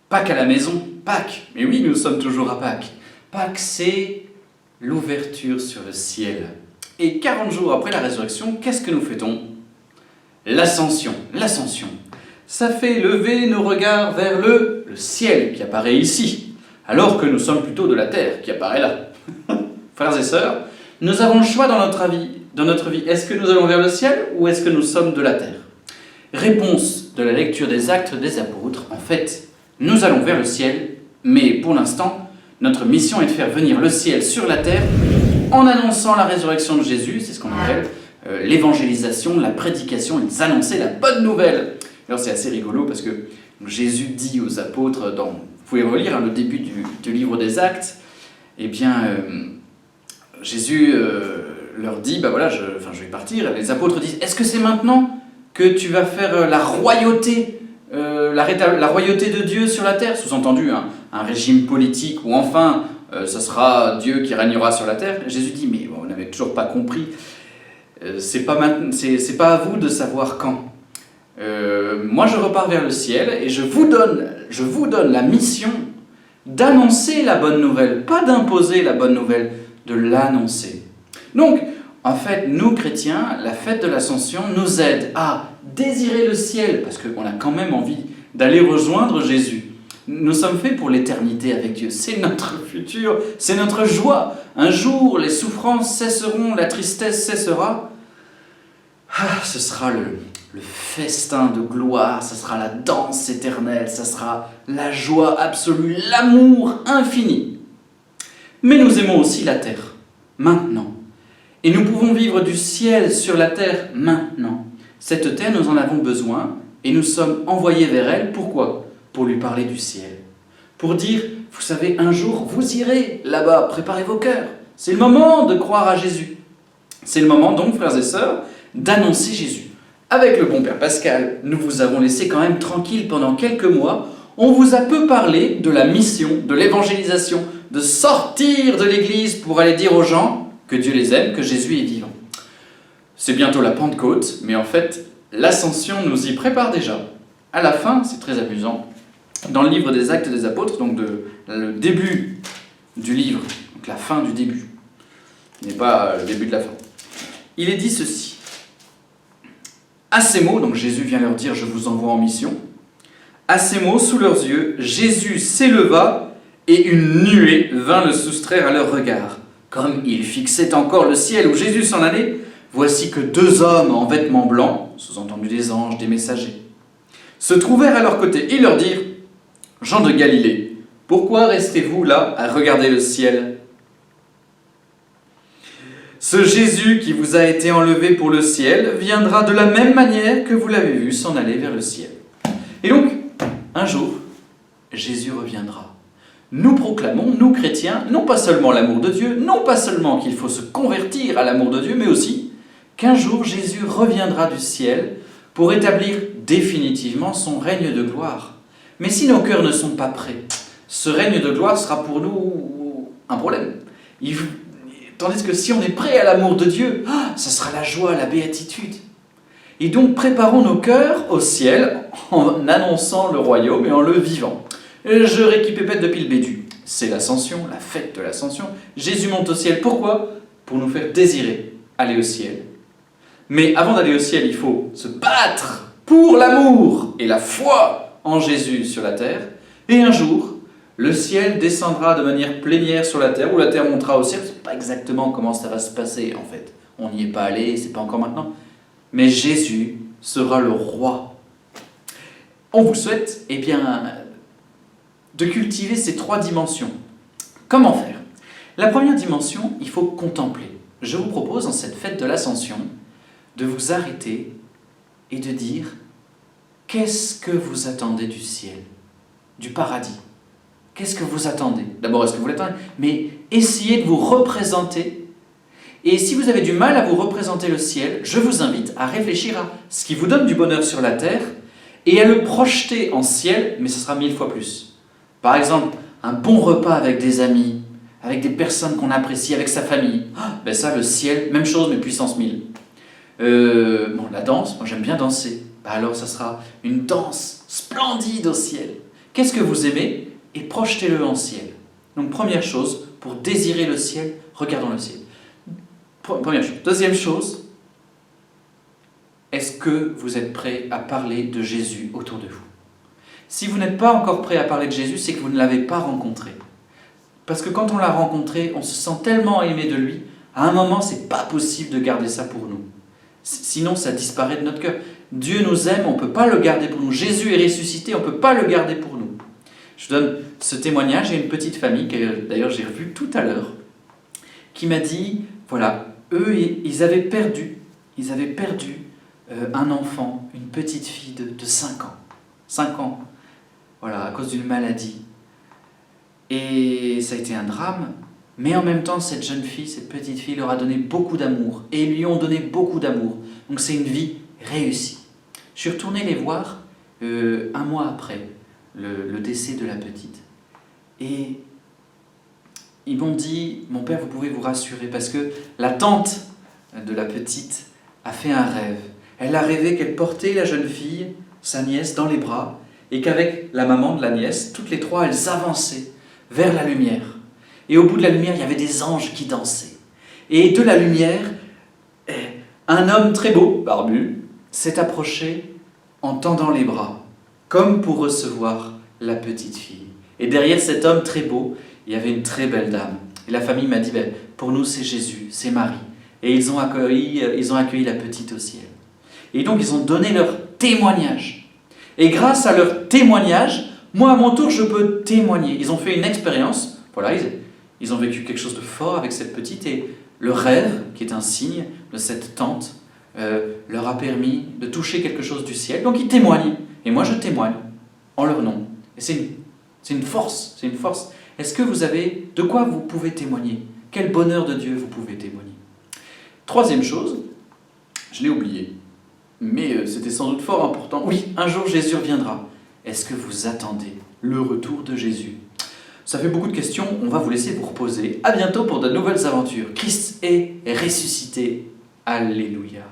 Pâques à la maison, Pâques. Mais oui, nous sommes toujours à Pâques. Pâques, c'est l'ouverture sur le ciel. Et 40 jours après la résurrection, qu'est-ce que nous fêtons? L'ascension. L'ascension. Ça fait lever nos regards vers le ciel qui apparaît ici, alors que nous sommes plutôt de la terre qui apparaît là. Frères et sœurs, nous avons le choix dans notre vie. Est-ce que nous allons vers le ciel ou est-ce que nous sommes de la terre? Réponse de la lecture des Actes des Apôtres. En fait, nous allons vers le ciel, mais pour l'instant, notre mission est de faire venir le ciel sur la terre en annonçant la résurrection de Jésus. C'est ce qu'on appelle l'évangélisation, la prédication. Ils annonçaient la bonne nouvelle. Alors c'est assez rigolo parce que Jésus dit aux apôtres, vous pouvez relire le début du livre des Actes, eh bien, Jésus leur dit, voilà, je vais partir. Les apôtres disent, est-ce que c'est maintenant que tu vas faire la royauté, la royauté de Dieu sur la terre? Sous-entendu, un régime politique où enfin, ce sera Dieu qui régnera sur la terre. Jésus dit, mais on n'avait toujours pas compris. C'est pas à vous de savoir quand. Moi je repars vers le ciel et je vous donne la mission d'annoncer la bonne nouvelle, pas d'imposer la bonne nouvelle, de l'annoncer. Donc, en fait, nous chrétiens, la fête de l'Ascension nous aide à désirer le ciel, parce qu'on a quand même envie d'aller rejoindre Jésus. Nous sommes faits pour l'éternité avec Dieu, c'est notre futur, c'est notre joie. Un jour, les souffrances cesseront, la tristesse cessera. Ce sera le festin de gloire, ce sera la danse éternelle, ce sera la joie absolue, l'amour infini. Mais nous aimons aussi la terre, maintenant. Et nous pouvons vivre du ciel sur la terre maintenant. Cette terre, nous en avons besoin et nous sommes envoyés vers elle. Pourquoi? Pour lui parler du ciel. Pour dire, vous savez, un jour, vous irez là-bas, préparez vos cœurs. C'est le moment de croire à Jésus. C'est le moment donc, frères et sœurs, d'annoncer Jésus. Avec le bon Père Pascal, nous vous avons laissé quand même tranquille pendant quelques mois. On vous a peu parlé de la mission, de l'évangélisation, de sortir de l'église pour aller dire aux gens que Dieu les aime, que Jésus est vivant. C'est bientôt la Pentecôte, mais en fait, l'Ascension nous y prépare déjà. À la fin, c'est très amusant, dans le livre des Actes des Apôtres, donc le début du livre, donc la fin du début, n'est pas le début de la fin, il est dit ceci. À ces mots, donc Jésus vient leur dire « Je vous envoie en mission ». À ces mots, sous leurs yeux, Jésus s'éleva et une nuée vint le soustraire à leur regard. Comme ils fixaient encore le ciel où Jésus s'en allait, voici que 2 hommes en vêtements blancs, sous-entendu des anges, des messagers, se trouvèrent à leur côté et leur dirent « Gens de Galilée, pourquoi restez-vous là à regarder le ciel ? Ce Jésus qui vous a été enlevé pour le ciel viendra de la même manière que vous l'avez vu s'en aller vers le ciel. » Et donc, un jour, Jésus reviendra. Nous proclamons, nous chrétiens, non pas seulement l'amour de Dieu, non pas seulement qu'il faut se convertir à l'amour de Dieu, mais aussi qu'un jour Jésus reviendra du ciel pour établir définitivement son règne de gloire. Mais si nos cœurs ne sont pas prêts, ce règne de gloire sera pour nous un problème. Tandis que si on est prêt à l'amour de Dieu, ça sera la joie, la béatitude. Et donc préparons nos cœurs au ciel en annonçant le royaume et en le vivant. Je récupépète depuis le début. C'est l'ascension, la fête de l'ascension. Jésus monte au ciel. Pourquoi? Pour nous faire désirer aller au ciel. Mais avant d'aller au ciel, il faut se battre pour l'amour et la foi en Jésus sur la terre. Et un jour, le ciel descendra de manière plénière sur la terre, ou la terre montera au ciel. Je ne sais pas exactement comment ça va se passer en fait. On n'y est pas allé, c'est pas encore maintenant. Mais Jésus sera le roi. On vous souhaite, de cultiver ces 3 dimensions. Comment faire? La première dimension, il faut contempler. Je vous propose, en cette fête de l'Ascension, de vous arrêter et de dire qu'est-ce que vous attendez du ciel, du paradis? Qu'est-ce que vous attendez? D'abord, est-ce que vous l'attendez? Mais essayez de vous représenter. Et si vous avez du mal à vous représenter le ciel, je vous invite à réfléchir à ce qui vous donne du bonheur sur la terre et à le projeter en ciel, mais ce sera 1000 fois plus. Par exemple, un bon repas avec des amis, avec des personnes qu'on apprécie, avec sa famille. Ça, le ciel, même chose, mais puissance 1000. La danse, moi j'aime bien danser. Alors, ça sera une danse splendide au ciel. Qu'est-ce que vous aimez? Et projetez-le en ciel. Donc première chose, pour désirer le ciel, regardons le ciel. Première chose. Deuxième chose, est-ce que vous êtes prêt à parler de Jésus autour de vous? Si vous n'êtes pas encore prêt à parler de Jésus, c'est que vous ne l'avez pas rencontré. Parce que quand on l'a rencontré, on se sent tellement aimé de lui, à un moment, c'est pas possible de garder ça pour nous. Sinon, ça disparaît de notre cœur. Dieu nous aime, on ne peut pas le garder pour nous. Jésus est ressuscité, on ne peut pas le garder pour nous. Je donne ce témoignage à une petite famille, que d'ailleurs j'ai revue tout à l'heure, qui m'a dit, voilà, eux, ils avaient perdu un enfant, une petite fille de 5 ans. 5 ans, voilà, à cause d'une maladie. Et ça a été un drame, mais en même temps, cette jeune fille, cette petite fille, leur a donné beaucoup d'amour, et ils lui ont donné beaucoup d'amour. Donc c'est une vie réussie. Je suis retourné les voir 1 mois après le décès de la petite. Et ils m'ont dit, mon père, vous pouvez vous rassurer, parce que la tante de la petite a fait un rêve. Elle a rêvé qu'elle portait la jeune fille, sa nièce, dans les bras, et qu'avec la maman de la nièce, toutes les trois, elles avançaient vers la lumière. Et au bout de la lumière, il y avait des anges qui dansaient. Et de la lumière, un homme très beau, barbu, s'est approché en tendant les bras, comme pour recevoir la petite fille. Et derrière cet homme très beau, il y avait une très belle dame. Et la famille m'a dit, pour nous c'est Jésus, c'est Marie. Et ils ont accueilli la petite au ciel. Et donc ils ont donné leur témoignage. Et grâce à leur témoignage, moi à mon tour je peux témoigner. Ils ont fait une expérience, voilà, ils ont vécu quelque chose de fort avec cette petite, et le rêve, qui est un signe de cette tante, leur a permis de toucher quelque chose du ciel. Donc ils témoignent, et moi je témoigne en leur nom. Et c'est une force, c'est une force. Est-ce que vous avez de quoi vous pouvez témoigner? Quel bonheur de Dieu vous pouvez témoigner? Troisième chose, je l'ai oublié, mais c'était sans doute fort important. Oui, un jour Jésus reviendra. Est-ce que vous attendez le retour de Jésus? Ça fait beaucoup de questions, on va vous laisser vous reposer. À bientôt pour de nouvelles aventures. Christ est ressuscité. Alléluia.